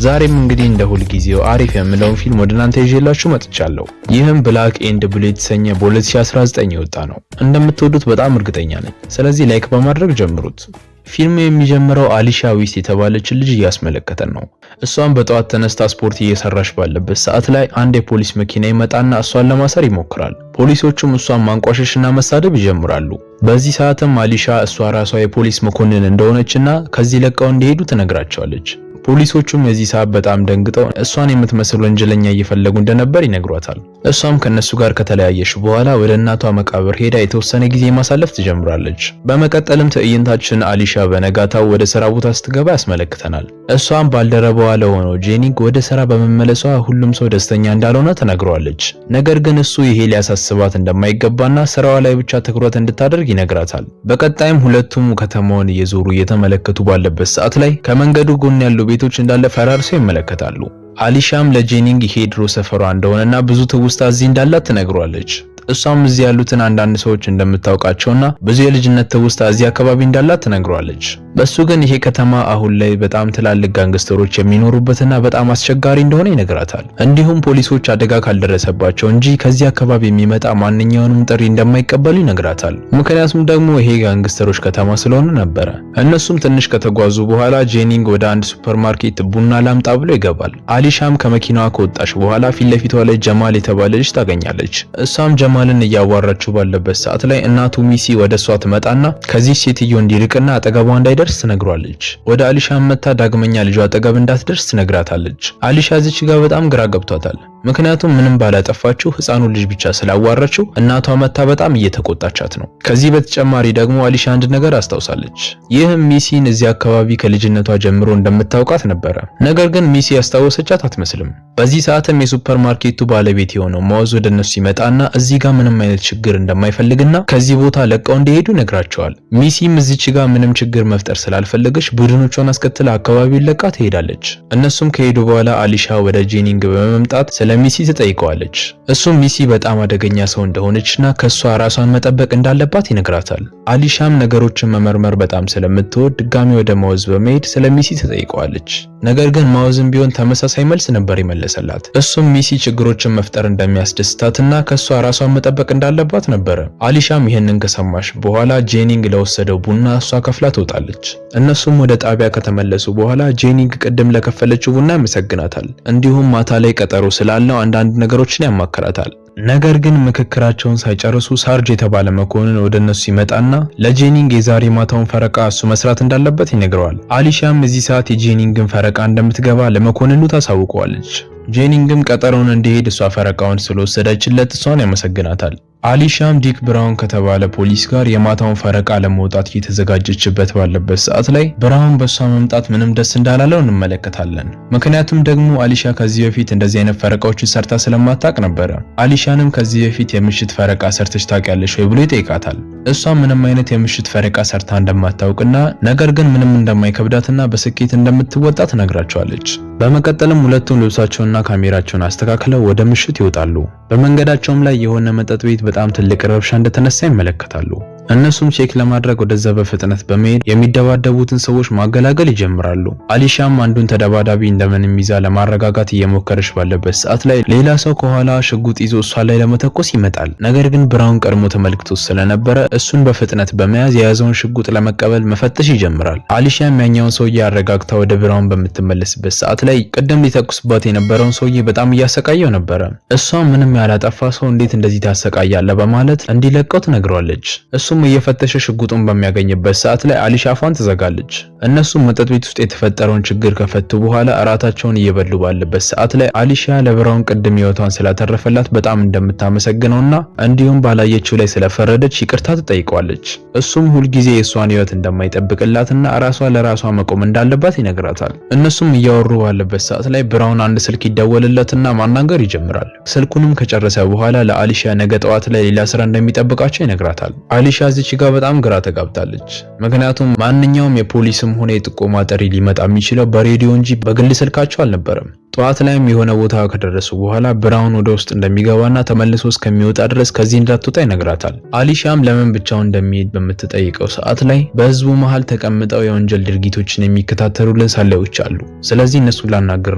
ዛሬም እንግዲህ እንደ ሁል ጊዜው አሪፍ የምለውን ፊልም ወደ እናንተ ይዤላችሁ መጥቻለሁ። ይህም ብላክ ኤንድ ብሉ የተሰኘ በ2019 የወጣ ነው። እንደምትወዱት በጣም እርግጠኛ ነኝ። ስለዚህ ላይክ በማድረግ ጀምሩት። ፊልሙ የሚጀምረው አሊሻ ዊስ የተባለች ልጅ እያስመለከተን ነው። እሷም በጠዋት ተነስታ ስፖርት እየሰራች ባለበት ሰዓት ላይ አንድ የፖሊስ መኪና ይመጣና እሷን ለማሰር ይሞክራል። ፖሊሶቹም እሷን ማንቋሸሽና መሳደብ ይጀምራሉ። በዚህ ሰዓትም አሊሻ እሷ ራሷ የፖሊስ መኮንን እንደሆነችና ከዚህ ለቀው እንዲሄዱ ትነግራቸዋለች። ፖሊሶቹም የዚህ ሰዓት በጣም ደንግጠው እሷን የምትመስል ወንጀለኛ እየፈለጉ እንደነበር ይነግሯታል። እሷም ከነሱ ጋር ከተለያየሽ በኋላ ወደ እናቷ መቃብር ሄዳ የተወሰነ ጊዜ ማሳለፍ ትጀምራለች። በመቀጠልም ትዕይንታችን አሊሻ በነጋታው ወደ ስራ ቦታ ስትገባ ያስመለክተናል። እሷም ባልደረባዋ ለሆነው ጄኒንግ ወደ ስራ በመመለሷ ሁሉም ሰው ደስተኛ እንዳልሆነ ተነግሯለች። ነገር ግን እሱ ይሄ ሊያሳስባት እንደማይገባና ስራዋ ላይ ብቻ ትኩረት እንድታደርግ ይነግራታል። በቀጣይም ሁለቱም ከተማውን እየዞሩ እየተመለከቱ ባለበት ሰዓት ላይ ከመንገዱ ጎን ያሉ ቤቶች እንዳለ ፈራርሰው ይመለከታሉ። አሊሻም ለጄኒንግ ይሄ ድሮ ሰፈሯ እንደሆነና ብዙ ትውስታ እዚህ እንዳላት ትነግሯለች። እሷም እዚህ ያሉትን አንዳንድ ሰዎች እንደምታውቃቸውና ብዙ የልጅነት ትውስታ እዚህ አካባቢ እንዳላት ትነግሯለች። በሱ ግን ይሄ ከተማ አሁን ላይ በጣም ትላልቅ ጋንግስተሮች የሚኖሩበትና በጣም አስቸጋሪ እንደሆነ ይነግራታል። እንዲሁም ፖሊሶች አደጋ ካልደረሰባቸው እንጂ ከዚህ አካባቢ የሚመጣ ማንኛውንም ጥሪ እንደማይቀበሉ ይነግራታል። ምክንያቱም ደግሞ ይሄ ጋንግስተሮች ከተማ ስለሆነ ነበረ። እነሱም ትንሽ ከተጓዙ በኋላ ጄኒንግ ወደ አንድ ሱፐርማርኬት ቡና ላምጣ ብሎ ይገባል። አሊሻም ከመኪናዋ ከወጣች በኋላ ፊት ለፊቷ ላይ ጀማል የተባለ ልጅ ታገኛለች። እሷም ጀማልን እያዋራችው ባለበት ሰዓት ላይ እናቱ ሚሲ ወደ እሷ ትመጣና ከዚህ ሴትዮ እንዲርቅና አጠገቧ እንዳይደርስ ትነግሯለች። ወደ አሊሻ መታ ዳግመኛ ልጇ አጠገብ እንዳትደርስ ትነግራታለች። አሊሻ እዚች ጋር በጣም ግራ ገብቷታል። ምክንያቱም ምንም ባላጠፋችው ህፃኑ ልጅ ብቻ ስላዋራችው እናቷ መታ በጣም እየተቆጣቻት ነው። ከዚህ በተጨማሪ ደግሞ አሊሻ አንድ ነገር አስታውሳለች። ይህም ሚሲን እዚህ አካባቢ ከልጅነቷ ጀምሮ እንደምታውቃት ነበረ። ነገር ግን ሚሲ ያስታወሰቻት አትመስልም። በዚህ ሰዓትም የሱፐርማርኬቱ ባለቤት የሆነው ማውዝ ወደ እነሱ ይመጣና እዚህ ጋር ምንም አይነት ችግር እንደማይፈልግና ከዚህ ቦታ ለቀው እንዲሄዱ ይነግራቸዋል። ሚሲም እዚች ጋር ምንም ችግር መፍጠር ስላልፈለገች ቡድኖቿን አስከትላ አካባቢውን ለቃ ትሄዳለች። እነሱም ከሄዱ በኋላ አሊሻ ወደ ጄኒንግ በመምጣት ስለ ሚሲ ትጠይቀዋለች። እሱም ሚሲ በጣም አደገኛ ሰው እንደሆነችና ከሷ ራሷን መጠበቅ እንዳለባት ይነግራታል። አሊሻም ነገሮችን መመርመር በጣም ስለምትወድ ድጋሚ ወደ ማውዝ በመሄድ ስለ ሚሲ ትጠይቀዋለች። ነገር ግን ማውዝም ቢሆን ተመሳሳይ መልስ ነበር ይመለሰላት። እሱም ሚሲ ችግሮችን መፍጠር እንደሚያስደስታትና ከሷ ራሷን መጠበቅ እንዳለባት ነበረ። አሊሻም ይህንን ከሰማሽ በኋላ ጄኒንግ ለወሰደው ቡና እሷ ከፍላ ትወጣለች። እነሱም ወደ ጣቢያ ከተመለሱ በኋላ ጄኒንግ ቅድም ለከፈለችው ቡና ያመሰግናታል። እንዲሁም ማታ ላይ ቀጠሮ ስላለው አንዳንድ ነገሮችን ያማከራታል። ነገር ግን ምክክራቸውን ሳይጨርሱ ሳርጅ የተባለ መኮንን ወደ እነሱ ይመጣና ለጄኒንግ የዛሬ ማታውን ፈረቃ እሱ መስራት እንዳለበት ይነግረዋል። አሊሻም እዚህ ሰዓት የጄኒንግን ፈረቃ እንደምትገባ ለመኮንኑ ታሳውቀዋለች። ጄኒንግም ቀጠሮውን እንዲሄድ እሷ ፈረቃውን ስለወሰደችለት እሷን ያመሰግናታል። አሊሻም ዲክ ብራውን ከተባለ ፖሊስ ጋር የማታውን ፈረቃ ለመውጣት እየተዘጋጀችበት ባለበት ሰዓት ላይ ብራውን በሷ መምጣት ምንም ደስ እንዳላለው እንመለከታለን። ምክንያቱም ደግሞ አሊሻ ከዚህ በፊት እንደዚህ አይነት ፈረቃዎችን ሰርታ ስለማታውቅ ነበረ። አሊሻንም ከዚህ በፊት የምሽት ፈረቃ ሰርተሽ ታውቂያለሽ ወይ ብሎ ይጠይቃታል። እሷም ምንም አይነት የምሽት ፈረቃ ሰርታ እንደማታውቅና ነገር ግን ምንም እንደማይከብዳትና በስኬት እንደምትወጣ ትነግራቸዋለች። በመቀጠልም ሁለቱም ልብሳቸውንና ካሜራቸውን አስተካክለው ወደ ምሽት ይወጣሉ። በመንገዳቸውም ላይ የሆነ መጠጥ ቤት በጣም ትልቅ ረብሻ እንደተነሳ ይመለከታሉ። እነሱም ቼክ ለማድረግ ወደዛ በፍጥነት በመሄድ የሚደባደቡትን ሰዎች ማገላገል ይጀምራሉ። አሊሻም አንዱን ተደባዳቢ እንደምንም ይዛ ለማረጋጋት እየሞከረች ባለበት ሰዓት ላይ ሌላ ሰው ከኋላ ሽጉጥ ይዞ እሷ ላይ ለመተኮስ ይመጣል። ነገር ግን ብራውን ቀድሞ ተመልክቶ ስለነበረ እሱን በፍጥነት በመያዝ የያዘውን ሽጉጥ ለመቀበል መፈተሽ ይጀምራል። አሊሻም ያኛውን ሰውዬ አረጋግታ ወደ ብራውን በምትመለስበት ሰዓት ላይ ቅድም ሊተኩስባት የነበረውን ሰውዬ በጣም እያሰቃየው ነበረ። እሷም ምንም ያላጠፋ ሰው እንዴት እንደዚህ ታሰቃያለ በማለት እንዲለቀው ትነግረዋለች። እሱም እየፈተሸ ሽጉጡን በሚያገኝበት ሰዓት ላይ አሊሻ አፏን ትዘጋለች። እነሱም መጠጥ ቤት ውስጥ የተፈጠረውን ችግር ከፈቱ በኋላ እራታቸውን እየበሉ ባለበት ሰዓት ላይ አሊሻ ለብራውን ቅድም ህይወቷን ስላተረፈላት በጣም እንደምታመሰግነውና እንዲሁም ባላየችው ላይ ስለፈረደች ይቅርታ ትጠይቀዋለች። እሱም ሁልጊዜ የእሷን ህይወት እንደማይጠብቅላትና ራሷ ለራሷ መቆም እንዳለባት ይነግራታል። እነሱም እያወሩ ባለበት ሰዓት ላይ ብራውን አንድ ስልክ ይደወልለትና ማናገር ይጀምራል። ስልኩንም ከጨረሰ በኋላ ለአሊሻ ነገ ጠዋት ላይ ሌላ ስራ እንደሚጠብቃቸው ይነግራታል። አሊሻ እዚች ጋር በጣም ግራ ተጋብታለች። ምክንያቱም ማንኛውም የፖሊስም ሆነ የጥቆማ ጥሪ ሊመጣ የሚችለው በሬዲዮ እንጂ በግል ስልካቸው አልነበረም። ጠዋት ላይም የሆነ ቦታ ከደረሱ በኋላ ብራውን ወደ ውስጥ እንደሚገባና ተመልሶ እስከሚወጣ ድረስ ከዚህ እንዳትወጣ ይነግራታል። አሊሻም ለምን ብቻውን እንደሚሄድ በምትጠይቀው ሰዓት ላይ በህዝቡ መሃል ተቀምጠው የወንጀል ድርጊቶችን የሚከታተሉልን ሰላዮች አሉ፣ ስለዚህ እነሱን ላናገር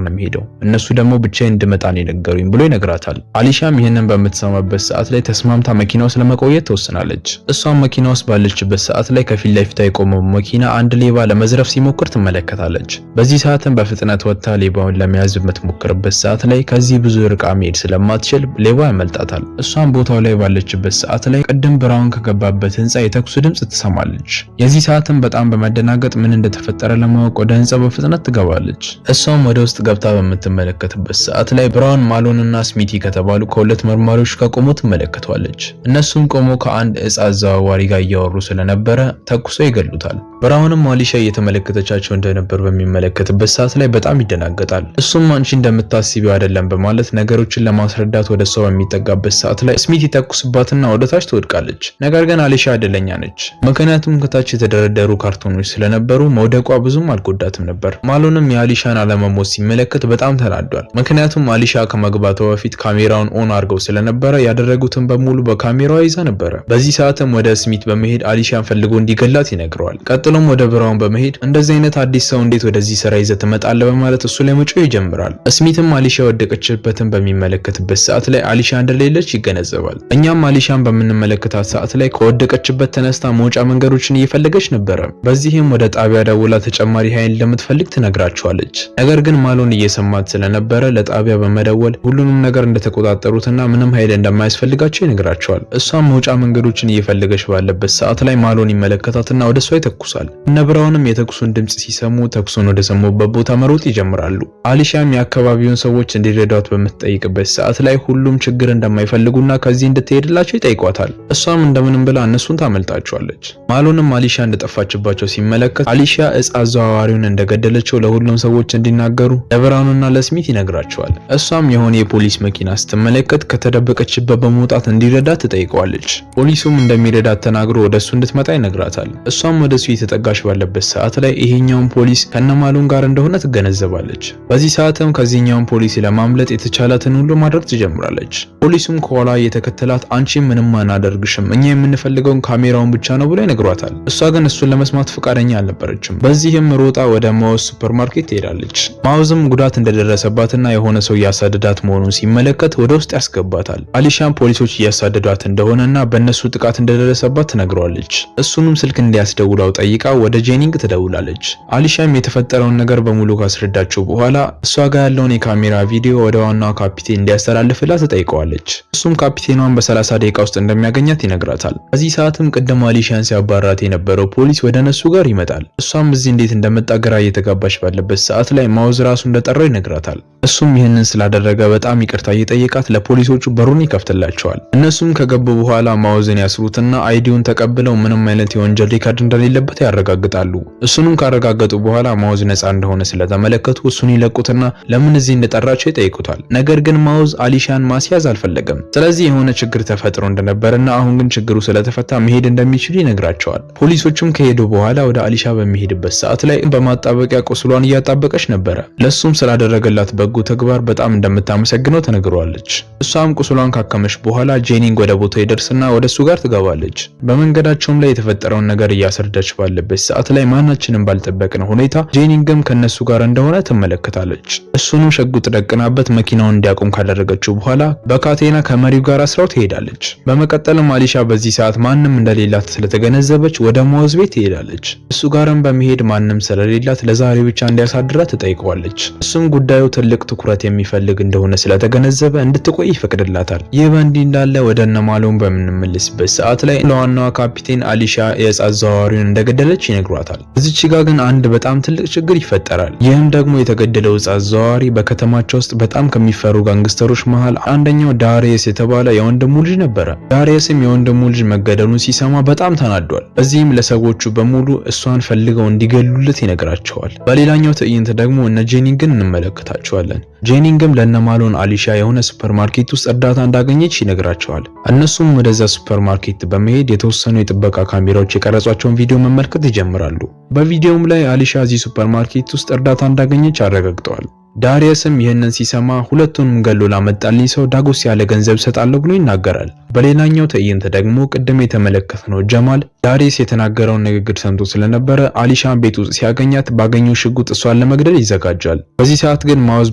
ነው የሚሄደው፣ እነሱ ደግሞ ብቻዬን እንድመጣ ነው የነገሩኝ ብሎ ይነግራታል። አሊሻም ይህንን በምትሰማበት ሰዓት ላይ ተስማምታ መኪና ውስጥ ለመቆየት ትወስናለች። እሷም መኪና ውስጥ ባለችበት ሰዓት ላይ ከፊት ለፊቷ የቆመው መኪና አንድ ሌባ ለመዝረፍ ሲሞክር ትመለከታለች። በዚህ ሰዓትም በፍጥነት ወጥታ ሌባውን ለመያዝ በምትሞክርበት ሰዓት ላይ ከዚህ ብዙ ርቃ መሄድ ስለማትችል ሌባው ያመልጣታል። እሷም ቦታው ላይ ባለችበት ሰዓት ላይ ቅድም ብራውን ከገባበት ህንፃ የተኩስ ድምጽ ትሰማለች። የዚህ ሰዓትም በጣም በመደናገጥ ምን እንደተፈጠረ ለማወቅ ወደ ህንፃው በፍጥነት ትገባለች። እሷም ወደ ውስጥ ገብታ በምትመለከትበት ሰዓት ላይ ብራውን፣ ማሎንና ስሚቲ ከተባሉ ከሁለት መርማሪዎች ጋር ቆሞ ትመለከቷለች። እነሱም ቆሞ ከአንድ እጽ አዘዋዋሪ ጋር እያወሩ ስለነበረ ተኩሶ ይገሉታል። ብራውንም አሊሻ እየተመለከተቻቸው እንደነበር በሚመለከትበት ሰዓት ላይ በጣም ይደናገጣል። እሱም አንቺ እንደምታስቢው አይደለም በማለት ነገሮችን ለማስረዳት ወደ እሷ በሚጠጋበት ሰዓት ላይ ስሚቲ ተኩስባትና ወደ ታች ትወድቃለች። ነገር ግን አሊሻ እድለኛ ነች፣ ምክንያቱም ከታች የተደረደሩ ካርቶኖች ስለነበሩ መውደቋ ብዙም አልጎዳትም ነበር። ማሎንም የአሊሻን አለመሞት ሲመለከት በጣም ተናዷል፣ ምክንያቱም አሊሻ ከመግባቷ በፊት ካሜራውን ኦን አድርገው ስለነበረ ያደረጉትን በሙሉ በካሜራዋ ይዛ ነበረ። በዚህ ሰዓትም ወደ ስሚት በመሄድ አሊሻን ፈልጎ እንዲገላት ይነግረዋል። ቀጥሎም ወደ ብራውን በመሄድ እንደዚህ አይነት አዲስ ሰው እንዴት ወደዚህ ስራ ይዘህ ትመጣለህ በማለት እሱ ላይ መጮህ ይጀምራል። ስሚትም አሊሻ ወደቀችበትን በሚመለከትበት ሰዓት ላይ አሊሻ እንደሌለች ይገነዘባል። እኛም አሊሻን በምንመለከታት ሰዓት ላይ ከወደቀችበት ተነስታ መውጫ መንገዶችን እየፈለገች ነበረ። በዚህም ወደ ጣቢያ ደውላ ተጨማሪ ኃይል እንደምትፈልግ ትነግራቸዋለች። ነገር ግን ማሎን እየሰማት ስለነበረ ለጣቢያ በመደወል ሁሉንም ነገር እንደተቆጣጠሩትና ምንም ኃይል እንደማያስፈልጋቸው ይነግራቸዋል። እሷም መውጫ መንገዶችን እየፈለገች ባለበት ሰዓት ላይ ማሎን ይመለከታትና ወደ እሷ ይተኩሳል። እነ ብራውንም የተኩሱን ድምጽ ሲሰሙ ተኩሱን ወደ ሰሙበት ቦታ መሮጥ ይጀምራሉ። አሊሻም የአካባቢውን ሰዎች እንዲረዷት በምትጠይቅበት ሰዓት ላይ ሁሉም ችግር እንደማይፈልጉና ከዚህ እንድትሄድላቸው ይጠይቋታል። እሷም እንደምንም ብላ እነሱን ታመልጣቸዋለች። ማሎንም አሊሻ እንደጠፋችባቸው ሲመለከት አሊሻ እጽ አዘዋዋሪውን እንደገደለችው ለሁሉም ሰዎች እንዲናገሩ ለብራውንና ለስሚት ይነግራቸዋል። እሷም የሆነ የፖሊስ መኪና ስትመለከት ከተደበቀችበት በመውጣት እንዲረዳት ትጠይቀዋለች። ፖሊሱም እንደሚረዳት ተናግሮ ወደሱ እንድትመጣ ይነግራታል። እሷም ወደሱ የተጠጋች ባለበት ሰዓት ላይ ይሄኛውን ፖሊስ ከነማሎን ጋር እንደሆነ ትገነዘባለች። በዚህ ሰዓትም ከዚህኛውን ፖሊስ ለማምለጥ የተቻላትን ሁሉ ማድረግ ትጀምራለች። ፖሊሱም ከኋላ እየተከተላት አንቺ ምንም አናደርግሽም፣ እኛ የምንፈልገውን ካሜራውን ብቻ ነው ብሎ ይነግሯታል። እሷ ግን እሱን ለመስማት ፈቃደኛ አልነበረችም። በዚህም ሮጣ ወደ ማውዝ ሱፐርማርኬት ትሄዳለች። ማውዝም ጉዳት እንደደረሰባትና የሆነ ሰው እያሳደዳት መሆኑን ሲመለከት ወደ ውስጥ ያስገባታል። አሊሻም ፖሊሶች እያሳደዷት እንደሆነና በእነሱ ጥቃት እንደደረሰባት ትነግረዋለች። እሱንም ስልክ እንዲያስደውላው ጠይቃ ወደ ጄኒንግ ትደውላለች። አሊሻም የተፈጠረውን ነገር በሙሉ ካስረዳቸው በኋላ እሷ ጋር ያለውን የካሜራ ቪዲዮ ወደ ዋናው ካፒቴን እንዲያስተላልፍላት ትጠይቀዋለች። እሱም ካፒቴኗን በ30 ደቂቃ ውስጥ እንደሚያገኛት ይነግራታል። በዚህ ሰዓትም ቅድም አሊሻን ሲያባራት የነበረው ፖሊስ ወደ እነሱ ጋር ይመጣል። እሷም እዚህ እንዴት እንደመጣ ግራ እየተጋባች ባለበት ሰዓት ላይ ማውዝ ራሱ እንደጠራው ይነግራታል። እሱም ይህንን ስላደረገ በጣም ይቅርታ እየጠየቃት ለፖሊሶቹ በሩን ይከፍትላቸዋል። እነሱም ከገቡ በኋላ ማውዝን ያስሩትና አይዲውን ተቀብለው ምንም አይነት የወንጀል ሪካርድ እንደሌለበት ያረጋግጣሉ። እሱንም ካረጋገጡ በኋላ ማውዝ ነፃ እንደሆነ ስለተመለከቱ እሱን ይለቁትና ለምን እዚህ እንደጠራቸው ይጠይቁታል። ነገር ግን ማውዝ አሊሻን ማስያዝ አልፈለገም። ስለዚህ የሆነ ችግር ተፈጥሮ እንደነበርና አሁን ግን ችግሩ ስለተፈታ መሄድ እንደሚችሉ ይነግራቸዋል። ፖሊሶቹም ከሄዱ በኋላ ወደ አሊሻ በሚሄድበት ሰዓት ላይ በማጣበቂያ ቁስሏን እያጣበቀች ነበረ። ለሱም ስላደረገላት በጎ ተግባር በጣም እንደምታመሰግነው ተነግረዋለች። እሷም ቁስሏን ካከመች በኋላ ጄኒንግ ወደ ቦታው ይደርስና ወደሱ ጋር ትገባለች። በመንገዳቸውም ላይ የተፈጠረውን ነገር እያስረዳች ባለበት ሰዓት ላይ ማናችንም ባልጠበቅነው ሁኔታ ጄኒንግም ከነሱ ጋር እንደሆነ ትመለከታለች። እሱንም ሸጉጥ ደቅናበት መኪናውን እንዲያቆም ካደረገችው በኋላ በካቴና ከመሪው ጋር አስራው ትሄዳለች። በመቀጠልም አሊሻ በዚህ ሰዓት ማንም እንደሌላት ስለተገነዘበች ወደ ማውዝ ቤት ትሄዳለች። እሱ ጋርም በመሄድ ማንም ስለሌላት ለዛሬ ብቻ እንዲያሳድራት ትጠይቀዋለች። እሱም ጉዳዩ ትልቅ ትኩረት የሚፈልግ እንደሆነ ስለተገነዘበ እንድትቆይ ይፈቅድላታል። ይህ በእንዲህ እንዳለ ወደ እነማሎን በምንመለስበት ሰዓት ላይ ለዋናዋ ካፒቴን አሊሻ የእጽ አዘዋዋሪውን እንደገደለች ይነግሯታል። እዚች ጋር ግን አንድ በጣም ትልቅ ችግር ይፈጠራል። ይህም ደግሞ የተገደለው እጽ አዘዋዋሪ በከተማቸው ውስጥ በጣም ከሚፈሩ ጋንግስተሮች መሃል አንደኛው ዳሪየስ የተባለ የወንድሙ ልጅ ነበረ። ዳሪየስም የወንድሙ ልጅ መገደሉን ሲሰማ በጣም ተናዷል። በዚህም ለሰዎቹ በሙሉ እሷን ፈልገው እንዲገሉለት ይነግራቸዋል። በሌላኛው ትዕይንት ደግሞ እነ ጄኒንግን እንመለከታቸዋለን። ጄኒንግም ለነማሎን አሊሻ የሆነ ሱፐርማርኬት ውስጥ እርዳታ እንዳገኘች ይነግራቸዋል። እነሱም ወደዛ ሱፐርማርኬት በመሄድ የተወሰኑ የጥበቃ ካሜራዎች የቀረጿቸውን ቪዲዮ መመልከት ይጀምራሉ። በቪዲዮውም ላይ አሊሻ እዚህ ሱፐርማርኬት ውስጥ እርዳታ እንዳገኘች አረጋግጠዋል። ዳሪየስም ይህንን ሲሰማ ሁለቱንም ገሎ ላመጣልኝ ሰው ዳጎስ ያለ ገንዘብ ሰጣለሁ ብሎ ይናገራል። በሌላኛው ትዕይንት ደግሞ ቅድም የተመለከትነው ጀማል ዳሪየስ የተናገረውን ንግግር ሰምቶ ስለነበረ አሊሻን ቤት ውስጥ ሲያገኛት ባገኘው ሽጉጥ እሷን ለመግደል ይዘጋጃል። በዚህ ሰዓት ግን ማውዝ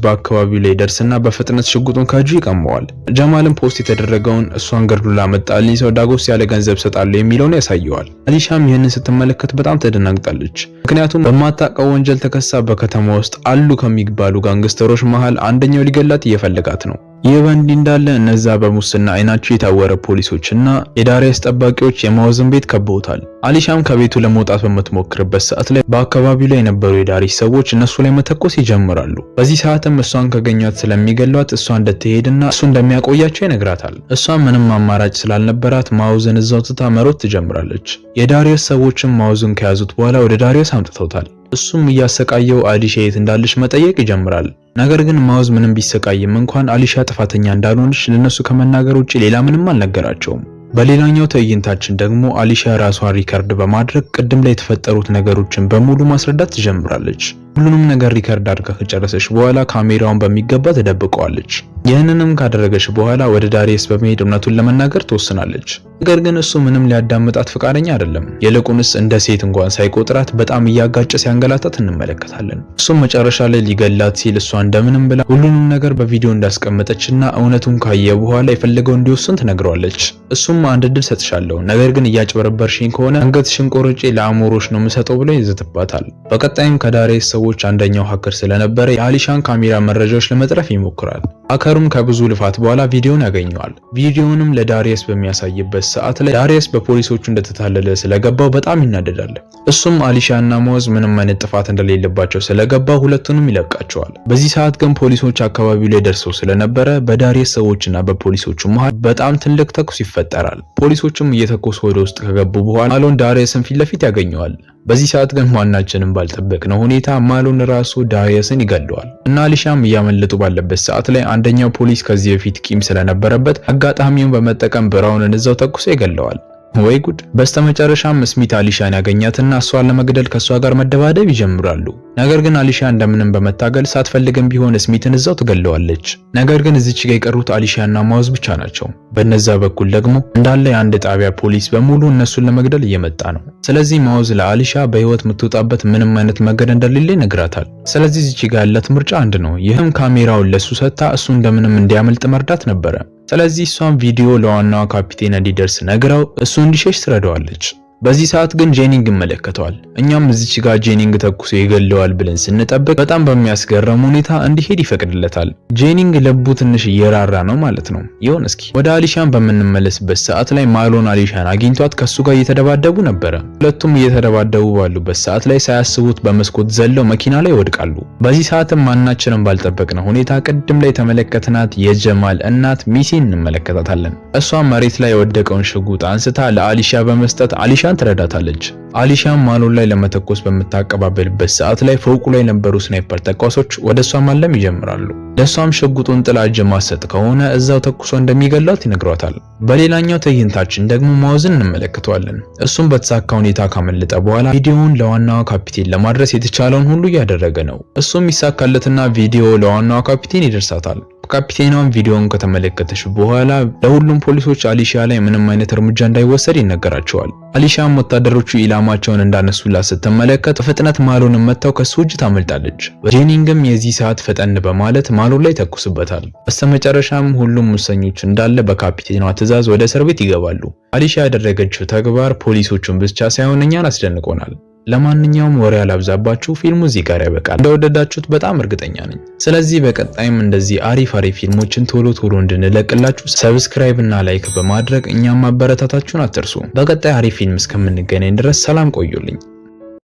በአካባቢው ላይ ደርስና በፍጥነት ሽጉጡን ከእጁ ይቀማዋል። ጀማልም ፖስት የተደረገውን እሷን ገድሎ ላመጣልኝ ሰው ዳጎስ ያለ ገንዘብ ሰጣለሁ የሚለውን ያሳየዋል። አሊሻም ይህንን ስትመለከት በጣም ተደናግጣለች። ምክንያቱም በማታውቀው ወንጀል ተከሳ በከተማ ውስጥ አሉ ከሚባሉ ጋንግስተሮች መሃል አንደኛው ሊገላት እየፈለጋት ነው። ይህ በእንዲህ እንዳለ እነዛ በሙስና አይናቸው የታወረ ፖሊሶችና የዳሪየስ ጠባቂዎች የማውዝን ቤት ከበውታል። አሊሻም ከቤቱ ለመውጣት በምትሞክርበት ሰዓት ላይ በአካባቢው ላይ የነበሩ የዳሪየስ ሰዎች እነሱ ላይ መተኮስ ይጀምራሉ። በዚህ ሰዓትም እሷን ከገኟት ስለሚገሏት እሷ እንድትሄድና እሱ እንደሚያቆያቸው ይነግራታል። እሷም ምንም አማራጭ ስላልነበራት ማውዝን እዛው ትታ መሮጥ ትጀምራለች። የዳሪየስ ሰዎችም ማውዝን ከያዙት በኋላ ወደ ዳሪየስ አምጥተውታል። እሱም እያሰቃየው አሊሻ የት እንዳለች መጠየቅ ይጀምራል። ነገር ግን ማውዝ ምንም ቢሰቃይም እንኳን አሊሻ ጥፋተኛ እንዳልሆነች ለነሱ ከመናገር ውጪ ሌላ ምንም አልነገራቸውም። በሌላኛው ትዕይንታችን ደግሞ አሊሻ ራሷን ሪከርድ በማድረግ ቅድም ላይ የተፈጠሩት ነገሮችን በሙሉ ማስረዳት ትጀምራለች። ሁሉንም ነገር ሪከርድ አድርጋ ከጨረሰች በኋላ ካሜራውን በሚገባ ትደብቀዋለች። ይህንንም ካደረገች በኋላ ወደ ዳሪየስ በመሄድ እውነቱን ለመናገር ትወስናለች። ነገር ግን እሱ ምንም ሊያዳምጣት ፈቃደኛ አይደለም። ይልቁንስ እንደ ሴት እንኳን ሳይቆጥራት በጣም እያጋጨ ሲያንገላታት እንመለከታለን። እሱም መጨረሻ ላይ ሊገላት ሲል እሷ እንደምንም ብላ ሁሉንም ነገር በቪዲዮ እንዳስቀመጠችና እውነቱን ካየ በኋላ የፈለገው እንዲወስን ትነግረዋለች። እሱም አንድ እድል ሰጥሻለሁ፣ ነገር ግን እያጭበረበርሽኝ ከሆነ አንገትሽን ቆርጬ ለአሞሮች ነው የምሰጠው ብሎ ይዘትባታል። በቀጣይም ከዳሪየስ ሰዎች አንደኛው ሀከር ስለነበረ የአሊሻን ካሜራ መረጃዎች ለመጥረፍ ይሞክራል። ሀከሩም ከብዙ ልፋት በኋላ ቪዲዮን ያገኘዋል። ቪዲዮንም ለዳሪየስ በሚያሳይበት ሰዓት ላይ ዳሪየስ በፖሊሶቹ እንደተታለለ ስለገባው በጣም ይናደዳል። እሱም አሊሻና ማውዝ ምንም አይነት ጥፋት እንደሌለባቸው ስለገባው ሁለቱንም ይለቃቸዋል። በዚህ ሰዓት ግን ፖሊሶች አካባቢው ላይ ደርሰው ስለነበረ በዳሪየስ ሰዎችና በፖሊሶቹ መሃል በጣም ትልቅ ተኩስ ይፈጠራል። ፖሊሶቹም እየተኮሱ ወደ ውስጥ ከገቡ በኋላ ማሎን ዳሪየስን ፊት ለፊት ያገኘዋል። በዚህ ሰዓት ግን ማናችንም ባልጠበቅነው ሁኔታ ማሎን ራሱ ዳሪየስን ይገለዋል እና አሊሻም እያመለጡ ባለበት ሰዓት ላይ አንደኛው ፖሊስ ከዚህ በፊት ቂም ስለነበረበት አጋጣሚውን በመጠቀም ብራውንን እዛው ተኩሶ ይገለዋል። ወይ ጉድ! በስተመጨረሻም ስሚት አሊሻን ያገኛትና እሷን ለመግደል ከሷ ጋር መደባደብ ይጀምራሉ። ነገር ግን አሊሻ እንደምንም በመታገል ሳትፈልግም ቢሆን ስሚትን እዛው ትገለዋለች። ነገር ግን እዚች ጋር የቀሩት አሊሻና ማውዝ ብቻ ናቸው። በነዛ በኩል ደግሞ እንዳለ የአንድ ጣቢያ ፖሊስ በሙሉ እነሱን ለመግደል እየመጣ ነው። ስለዚህ ማውዝ ለአሊሻ በህይወት የምትወጣበት ምንም አይነት መንገድ እንደሌለ ይነግራታል። ስለዚህ እዚች ጋር ያላት ምርጫ አንድ ነው። ይህም ካሜራውን ለሱ ሰጥታ እሱ እንደምንም እንዲያመልጥ መርዳት ነበረ። ስለዚህ እሷም ቪዲዮ ለዋናዋ ካፒቴን እንዲደርስ ነግራው እሱ እንዲሸሽ ትረዳዋለች። በዚህ ሰዓት ግን ጄኒንግ ይመለከተዋል። እኛም እዚች ጋር ጄኒንግ ተኩሶ ይገለዋል ብለን ስንጠብቅ በጣም በሚያስገርም ሁኔታ እንዲሄድ ይፈቅድለታል። ጄኒንግ ልቡ ትንሽ እየራራ ነው ማለት ነው። ይሁን እስኪ ወደ አሊሻን በምንመለስበት ሰዓት ላይ ማሎን አሊሻን አግኝቷት ከሱ ጋር እየተደባደቡ ነበረ። ሁለቱም እየተደባደቡ ባሉበት ሰዓት ላይ ሳያስቡት በመስኮት ዘለው መኪና ላይ ይወድቃሉ። በዚህ ሰዓትም ማናችንም ባልጠበቅነው ሁኔታ ቅድም ላይ የተመለከትናት የጀማል እናት ሚሲን እንመለከታታለን። እሷም መሬት ላይ የወደቀውን ሽጉጥ አንስታ ለአሊሻ በመስጠት አሊሻ ትረዳታለች። አሊሻም ማሎን ላይ ለመተኮስ በምታቀባበልበት ሰዓት ላይ ፎቁ ላይ የነበሩ ስናይፐር ተኳሾች ወደ እሷ ማለም ይጀምራሉ። ለሷም ሽጉጡን ጥላ እጅ ማሰጥ ከሆነ እዛው ተኩሶ እንደሚገላት ይነግሯታል። በሌላኛው ትዕይንታችን ደግሞ ማውዝን እንመለከተዋለን። እሱም በተሳካ ሁኔታ ካመለጠ በኋላ ቪዲዮውን ለዋናዋ ካፒቴን ለማድረስ የተቻለውን ሁሉ እያደረገ ነው። እሱም ይሳካለትና ቪዲዮ ለዋናዋ ካፒቴን ይደርሳታል። ካፒቴኗም ቪዲዮውን ከተመለከተች በኋላ ለሁሉም ፖሊሶች አሊሻ ላይ ምንም አይነት እርምጃ እንዳይወሰድ ይነገራቸዋል። አሊሻም ወታደሮቹ ኢላማቸውን እንዳነሱላት ስትመለከት በፍጥነት ማሎንን መታው ከሱ እጅ ታመልጣለች። ጄኒንግም የዚህ ሰዓት ፈጠን በማለት ማሎን ላይ ተኩስበታል። በስተመጨረሻም ሁሉም ሙሰኞች እንዳለ በካፒቴኗ ትዕዛዝ ወደ እስር ቤት ይገባሉ። አሊሻ ያደረገችው ተግባር ፖሊሶቹን ብቻ ሳይሆን እኛን አስደንቆናል። ለማንኛውም ወሬ ያላብዛባችሁ ፊልሙ እዚህ ጋር ያበቃል። እንደወደዳችሁት በጣም እርግጠኛ ነኝ። ስለዚህ በቀጣይም እንደዚህ አሪፍ ፊልሞችን ቶሎ እንድንለቅላችሁ ሰብስክራይብ እና ላይክ በማድረግ እኛም ማበረታታችሁን አትርሱ። በቀጣይ አሪፍ ፊልም እስከምንገናኝ ድረስ ሰላም ቆዩልኝ።